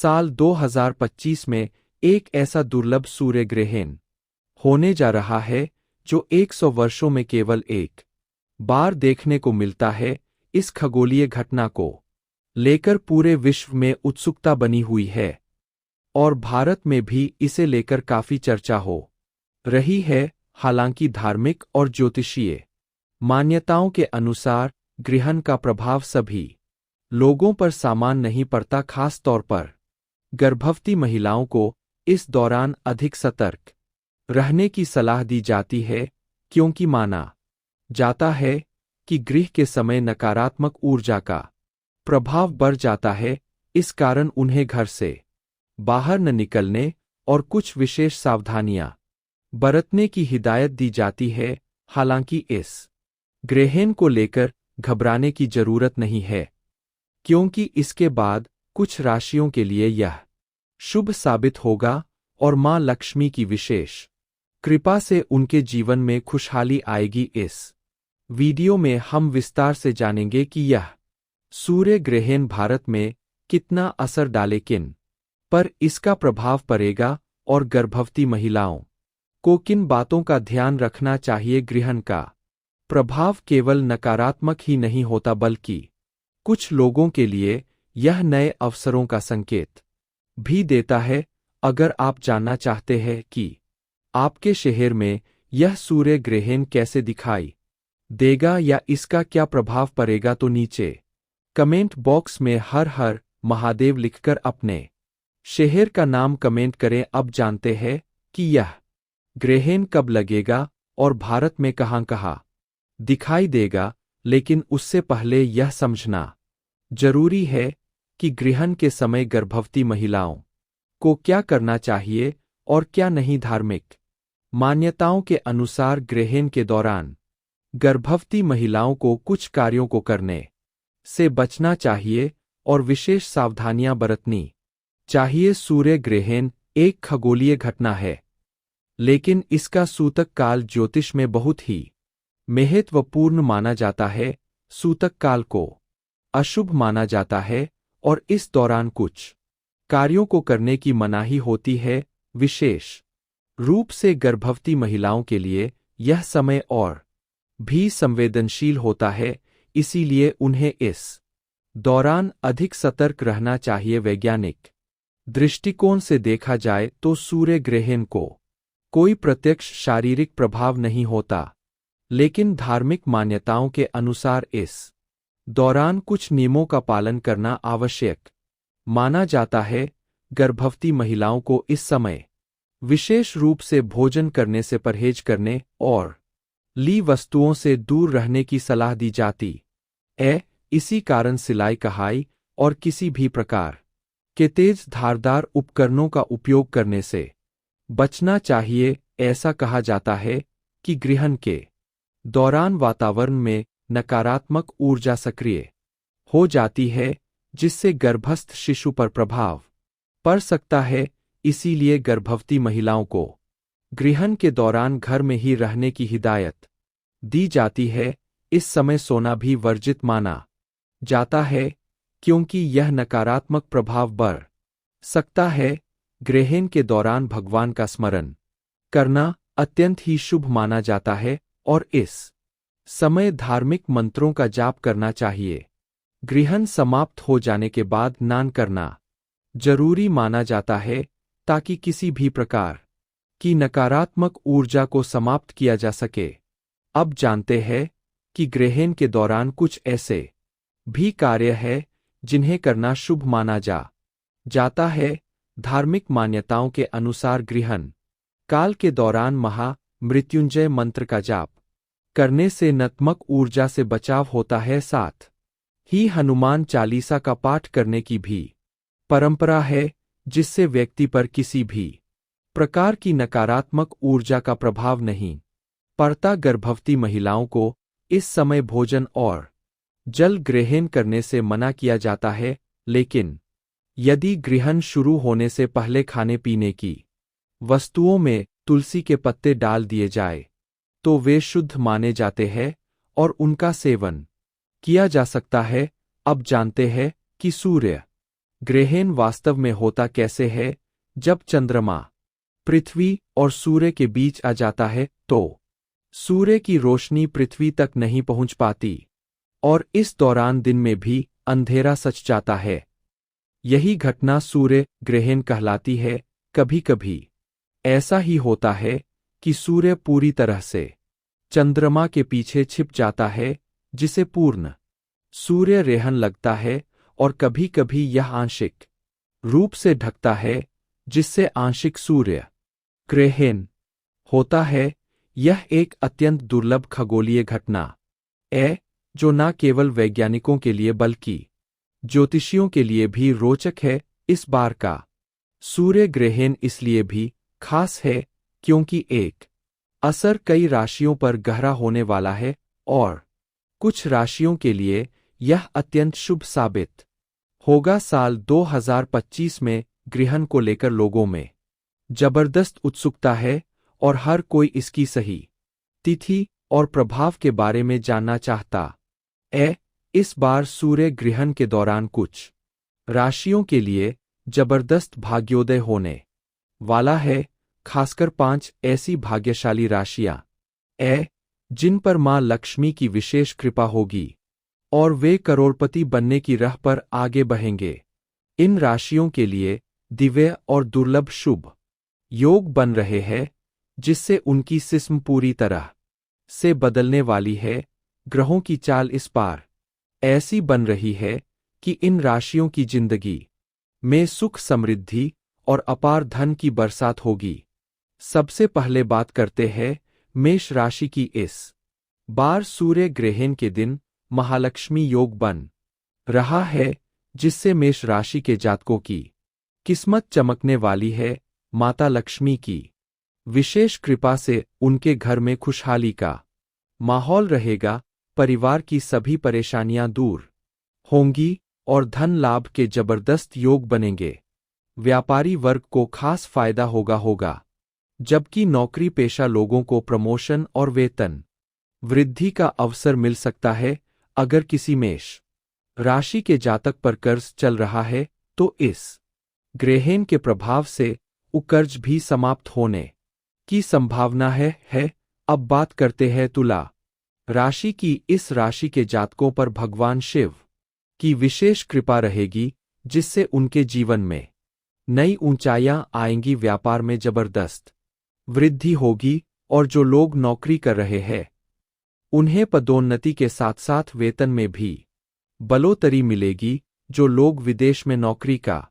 साल 2025 में एक ऐसा दुर्लभ सूर्य ग्रहण होने जा रहा है जो 100 वर्षों में केवल एक बार देखने को मिलता है। इस खगोलीय घटना को लेकर पूरे विश्व में उत्सुकता बनी हुई है और भारत में भी इसे लेकर काफी चर्चा हो रही है। हालांकि धार्मिक और ज्योतिषीय मान्यताओं के अनुसार ग्रहण का प्रभाव सभी लोगों पर समान नहीं पड़ता। खास तौर पर गर्भवती महिलाओं को इस दौरान अधिक सतर्क रहने की सलाह दी जाती है, क्योंकि माना जाता है कि ग्रहण के समय नकारात्मक ऊर्जा का प्रभाव बढ़ जाता है। इस कारण उन्हें घर से बाहर न निकलने और कुछ विशेष सावधानियां बरतने की हिदायत दी जाती है। हालांकि इस ग्रहण को लेकर घबराने की जरूरत नहीं है, क्योंकि इसके बाद कुछ राशियों के लिए यह शुभ साबित होगा और मां लक्ष्मी की विशेष कृपा से उनके जीवन में खुशहाली आएगी। इस वीडियो में हम विस्तार से जानेंगे कि यह सूर्य ग्रहण भारत में कितना असर डाले, किन पर इसका प्रभाव पड़ेगा और गर्भवती महिलाओं को किन बातों का ध्यान रखना चाहिए। ग्रहण का प्रभाव केवल नकारात्मक ही नहीं होता, बल्कि कुछ लोगों के लिए यह नए अवसरों का संकेत भी देता है। अगर आप जानना चाहते हैं कि आपके शहर में यह सूर्य ग्रहण कैसे दिखाई देगा या इसका क्या प्रभाव पड़ेगा, तो नीचे कमेंट बॉक्स में हर हर महादेव लिखकर अपने शहर का नाम कमेंट करें। अब जानते हैं कि यह ग्रहण कब लगेगा और भारत में कहां-कहां दिखाई देगा, लेकिन उससे पहले यह समझना जरूरी है कि ग्रहण के समय गर्भवती महिलाओं को क्या करना चाहिए और क्या नहीं। धार्मिक मान्यताओं के अनुसार ग्रहण के दौरान गर्भवती महिलाओं को कुछ कार्यों को करने से बचना चाहिए और विशेष सावधानियां बरतनी चाहिए। सूर्य ग्रहण एक खगोलीय घटना है, लेकिन इसका सूतक काल ज्योतिष में बहुत ही महत्वपूर्ण माना जाता है। सूतक काल को अशुभ माना जाता है और इस दौरान कुछ कार्यों को करने की मनाही होती है। विशेष रूप से गर्भवती महिलाओं के लिए यह समय और भी संवेदनशील होता है, इसीलिए उन्हें इस दौरान अधिक सतर्क रहना चाहिए। वैज्ञानिक दृष्टिकोण से देखा जाए तो सूर्य ग्रहण को कोई प्रत्यक्ष शारीरिक प्रभाव नहीं होता, लेकिन धार्मिक मान्यताओं के अनुसार इस दौरान कुछ नियमों का पालन करना आवश्यक माना जाता है। गर्भवती महिलाओं को इस समय विशेष रूप से भोजन करने से परहेज करने और ली वस्तुओं से दूर रहने की सलाह दी जाती है। इसी कारण सिलाई कढ़ाई और किसी भी प्रकार के तेज धारदार उपकरणों का उपयोग करने से बचना चाहिए। ऐसा कहा जाता है कि ग्रहण के दौरान वातावरण में नकारात्मक ऊर्जा सक्रिय हो जाती है, जिससे गर्भस्थ शिशु पर प्रभाव पड़ सकता है। इसीलिए गर्भवती महिलाओं को ग्रहण के दौरान घर में ही रहने की हिदायत दी जाती है। इस समय सोना भी वर्जित माना जाता है, क्योंकि यह नकारात्मक प्रभाव बढ़ सकता है। ग्रहण के दौरान भगवान का स्मरण करना अत्यंत ही शुभ माना जाता है और इस समय धार्मिक मंत्रों का जाप करना चाहिए। ग्रहण समाप्त हो जाने के बाद स्नान करना जरूरी माना जाता है, ताकि किसी भी प्रकार की नकारात्मक ऊर्जा को समाप्त किया जा सके। अब जानते हैं कि ग्रहण के दौरान कुछ ऐसे भी कार्य है जिन्हें करना शुभ माना जाता है। धार्मिक मान्यताओं के अनुसार ग्रहण काल के दौरान मृत्युंजय मंत्र का जाप करने से नकारात्मक ऊर्जा से बचाव होता है। साथ ही हनुमान चालीसा का पाठ करने की भी परंपरा है, जिससे व्यक्ति पर किसी भी प्रकार की नकारात्मक ऊर्जा का प्रभाव नहीं पड़ता। गर्भवती महिलाओं को इस समय भोजन और जल ग्रहण करने से मना किया जाता है, लेकिन यदि ग्रहण शुरू होने से पहले खाने पीने की वस्तुओं में तुलसी के पत्ते डाल दिए जाए तो वे शुद्ध माने जाते हैं और उनका सेवन किया जा सकता है। अब जानते हैं कि सूर्य ग्रहण वास्तव में होता कैसे है? जब चंद्रमा पृथ्वी और सूर्य के बीच आ जाता है तो सूर्य की रोशनी पृथ्वी तक नहीं पहुंच पाती और इस दौरान दिन में भी अंधेरा सच जाता है। यही घटना सूर्य ग्रहण कहलाती है। कभी कभी ऐसा ही होता है कि सूर्य पूरी तरह से चंद्रमा के पीछे छिप जाता है, जिसे पूर्ण सूर्य ग्रहण लगता है, और कभी कभी यह आंशिक रूप से ढकता है, जिससे आंशिक सूर्य ग्रहण होता है। यह एक अत्यंत दुर्लभ खगोलीय घटना है, जो न केवल वैज्ञानिकों के लिए बल्कि ज्योतिषियों के लिए भी रोचक है। इस बार का सूर्य ग्रहण इसलिए भी खास है क्योंकि एक असर कई राशियों पर गहरा होने वाला है और कुछ राशियों के लिए यह अत्यंत शुभ साबित होगा। साल 2025 में ग्रहण को लेकर लोगों में जबरदस्त उत्सुकता है और हर कोई इसकी सही तिथि और प्रभाव के बारे में जानना चाहता है। इस बार सूर्य ग्रहण के दौरान कुछ राशियों के लिए जबरदस्त भाग्योदय होने वाला है, खासकर 5 ऐसी भाग्यशाली राशियां हैं जिन पर मां लक्ष्मी की विशेष कृपा होगी और वे करोड़पति बनने की राह पर आगे बढ़ेंगे। इन राशियों के लिए दिव्य और दुर्लभ शुभ योग बन रहे हैं, जिससे उनकी किस्म पूरी तरह से बदलने वाली है। ग्रहों की चाल इस बार ऐसी बन रही है कि इन राशियों की जिंदगी में सुख, समृद्धि और अपार धन की बरसात होगी। सबसे पहले बात करते हैं मेष राशि की। इस बार सूर्य ग्रहण के दिन महालक्ष्मी योग बन रहा है, जिससे मेष राशि के जातकों की किस्मत चमकने वाली है। माता लक्ष्मी की विशेष कृपा से उनके घर में खुशहाली का माहौल रहेगा, परिवार की सभी परेशानियां दूर होंगी और धन लाभ के जबरदस्त योग बनेंगे। व्यापारी वर्ग को खास फायदा होगा, जबकि नौकरी पेशा लोगों को प्रमोशन और वेतन वृद्धि का अवसर मिल सकता है। अगर किसी मेष राशि के जातक पर कर्ज चल रहा है तो इस ग्रहण के प्रभाव से वो कर्ज भी समाप्त होने की संभावना है। अब बात करते हैं तुला राशि की। इस राशि के जातकों पर भगवान शिव की विशेष कृपा रहेगी, जिससे उनके जीवन में नई ऊंचाइयां आएंगी, व्यापार में जबरदस्त वृद्धि होगी और जो लोग नौकरी कर रहे हैं उन्हें पदोन्नति के साथ साथ वेतन में भी बढ़ोतरी मिलेगी। जो लोग विदेश में नौकरी का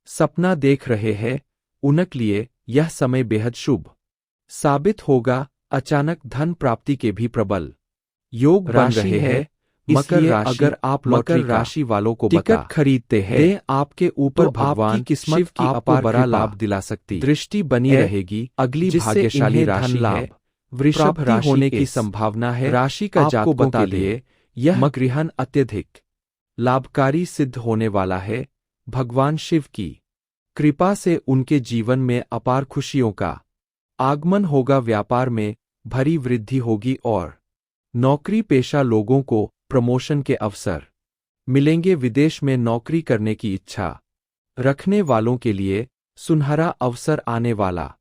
सपना देख रहे हैं उनके लिए यह समय बेहद शुभ साबित होगा। अचानक धन प्राप्ति के भी प्रबल योग बन रहे हैं। मकर राशि, अगर आप मकर राशि वालों को टिकट खरीदते हैं आपके ऊपर तो भगवान किस्मत की अपार बड़ा लाभ दिला सकती दृष्टि बनी रहेगी। अगली भाग्यशाली राशि है वृषभ राशि होने की संभावना है। राशि का जातकों बता लिए यह ग्रहण अत्यधिक लाभकारी सिद्ध होने वाला है। भगवान शिव की कृपा से उनके जीवन में अपार खुशियों का आगमन होगा, व्यापार में भरी वृद्धि होगी और नौकरी पेशा लोगों को प्रमोशन के अवसर मिलेंगे। विदेश में नौकरी करने की इच्छा रखने वालों के लिए सुनहरा अवसर आने वाला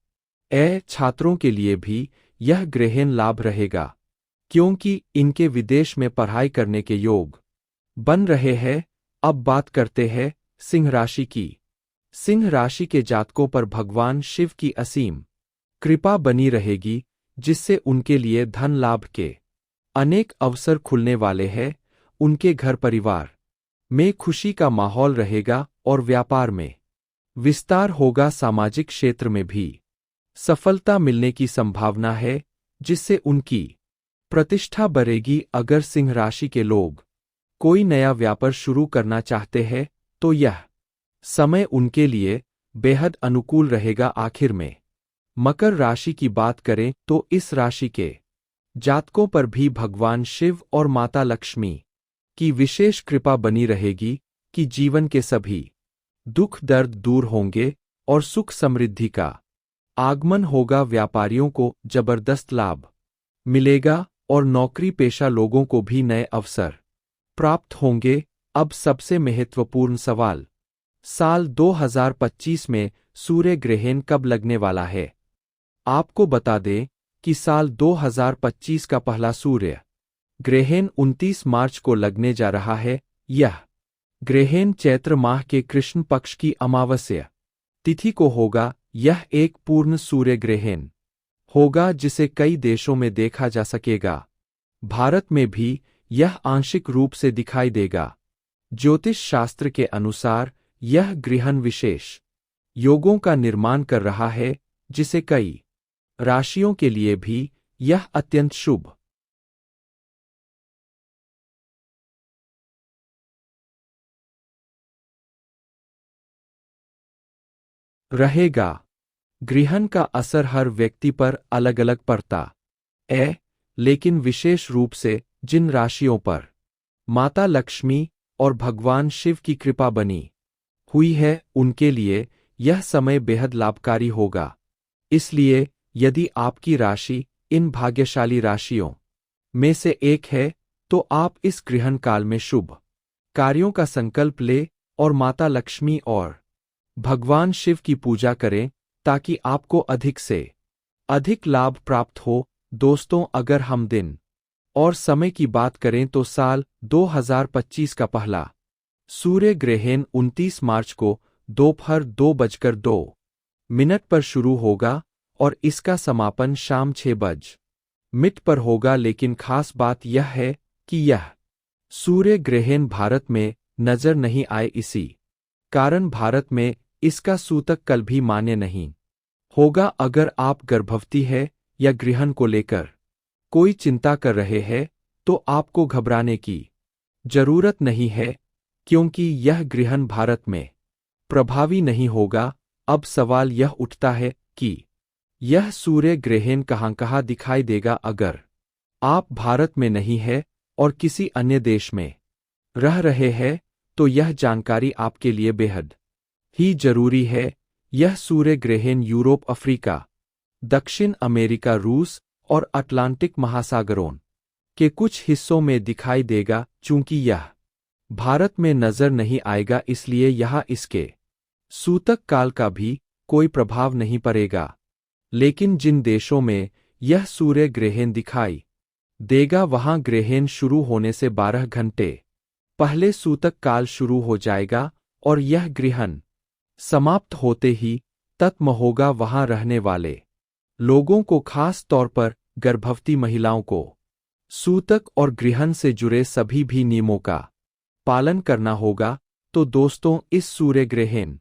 है। छात्रों के लिए भी यह ग्रहण लाभ रहेगा, क्योंकि इनके विदेश में पढ़ाई करने के योग बन रहे हैं। अब बात करते हैं सिंह राशि की। सिंह राशि के जातकों पर भगवान शिव की असीम कृपा बनी रहेगी, जिससे उनके लिए धन लाभ के अनेक अवसर खुलने वाले हैं। उनके घर परिवार में खुशी का माहौल रहेगा और व्यापार में विस्तार होगा। सामाजिक क्षेत्र में भी सफलता मिलने की संभावना है, जिससे उनकी प्रतिष्ठा बढ़ेगी। अगर सिंह राशि के लोग कोई नया व्यापार शुरू करना चाहते हैं तो यह समय उनके लिए बेहद अनुकूल रहेगा। आखिर में मकर राशि की बात करें तो इस राशि के जातकों पर भी भगवान शिव और माता लक्ष्मी की विशेष कृपा बनी रहेगी कि जीवन के सभी दुख दर्द दूर होंगे और सुख समृद्धि का आगमन होगा। व्यापारियों को जबरदस्त लाभ मिलेगा और नौकरी पेशा लोगों को भी नए अवसर प्राप्त होंगे। अब सबसे महत्वपूर्ण सवाल साल 2025 में सूर्य ग्रहण कब लगने वाला है? आपको बता दें कि साल 2025 का पहला सूर्य ग्रहण 29 मार्च को लगने जा रहा है। यह ग्रहण चैत्र माह के कृष्ण पक्ष की अमावस्या तिथि को होगा। यह एक पूर्ण सूर्य ग्रहण होगा जिसे कई देशों में देखा जा सकेगा। भारत में भी यह आंशिक रूप से दिखाई देगा। ज्योतिष शास्त्र के अनुसार यह ग्रहण विशेष योगों का निर्माण कर रहा है, जिसे कई राशियों के लिए भी यह अत्यंत शुभ रहेगा। ग्रहण का असर हर व्यक्ति पर अलग अलग पड़ता है, लेकिन विशेष रूप से जिन राशियों पर माता लक्ष्मी और भगवान शिव की कृपा बनी हुई है, उनके लिए यह समय बेहद लाभकारी होगा। इसलिए यदि आपकी राशि इन भाग्यशाली राशियों में से एक है, तो आप इस ग्रहण काल में शुभ कार्यों का संकल्प ले और माता लक्ष्मी और भगवान शिव की पूजा करें ताकि आपको अधिक से अधिक लाभ प्राप्त हो। दोस्तों, अगर हम दिन और समय की बात करें तो साल 2025 का पहला सूर्य ग्रहण 29 मार्च को दोपहर 2:02 पर शुरू होगा और इसका समापन शाम 6:00 पर होगा। लेकिन खास बात यह है कि यह सूर्य ग्रहण भारत में नजर नहीं आए, इसी कारण भारत में इसका सूतक कल भी मान्य नहीं होगा। अगर आप गर्भवती है या ग्रहण को लेकर कोई चिंता कर रहे हैं, तो आपको घबराने की जरूरत नहीं है, क्योंकि यह ग्रहण भारत में प्रभावी नहीं होगा। अब सवाल यह उठता है कि यह सूर्य ग्रहण कहाँ दिखाई देगा। अगर आप भारत में नहीं है और किसी अन्य देश में रह रहे हैं, तो यह जानकारी आपके लिए बेहद ही जरूरी है। यह सूर्य ग्रहण यूरोप, अफ्रीका, दक्षिण अमेरिका, रूस और अटलांटिक महासागरों के कुछ हिस्सों में दिखाई देगा। चूंकि यह भारत में नजर नहीं आएगा, इसलिए यहां इसके सूतक काल का भी कोई प्रभाव नहीं पड़ेगा। लेकिन जिन देशों में यह सूर्य ग्रहण दिखाई देगा, वहां ग्रहण शुरू होने से 12 घंटे पहले सूतक काल शुरू हो जाएगा और यह ग्रहण समाप्त होते ही तत्म होगा। वहां रहने वाले लोगों को, खास तौर पर गर्भवती महिलाओं को, सूतक और ग्रहण से जुड़े सभी भी नियमों का पालन करना होगा। तो दोस्तों, इस सूर्य ग्रहण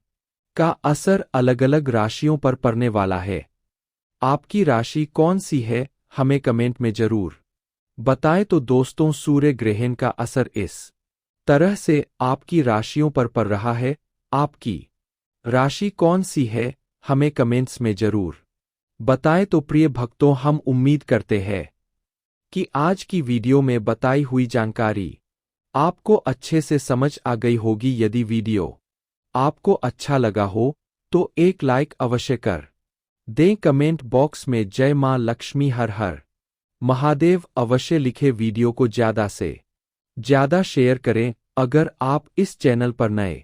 का असर अलग अलग राशियों पर पड़ने वाला है। आपकी राशि कौन सी है, हमें कमेंट में जरूर बताएं। तो दोस्तों, सूर्य ग्रहण का असर इस तरह से आपकी राशियों पर पड़ रहा है। आपकी राशि कौन सी है, हमें कमेंट्स में जरूर बताएं। तो प्रिय भक्तों, हम उम्मीद करते हैं कि आज की वीडियो में बताई हुई जानकारी आपको अच्छे से समझ आ गई होगी। यदि वीडियो आपको अच्छा लगा हो तो एक लाइक अवश्य कर दें। कमेंट बॉक्स में जय मां लक्ष्मी हर हर महादेव अवश्य लिखे। वीडियो को ज्यादा से ज्यादा शेयर करें। अगर आप इस चैनल पर नए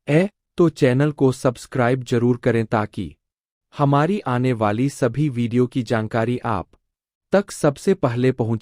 हैं तो चैनल को सब्सक्राइब जरूर करें ताकि हमारी आने वाली सभी वीडियो की जानकारी आप तक सबसे पहले पहुंचे।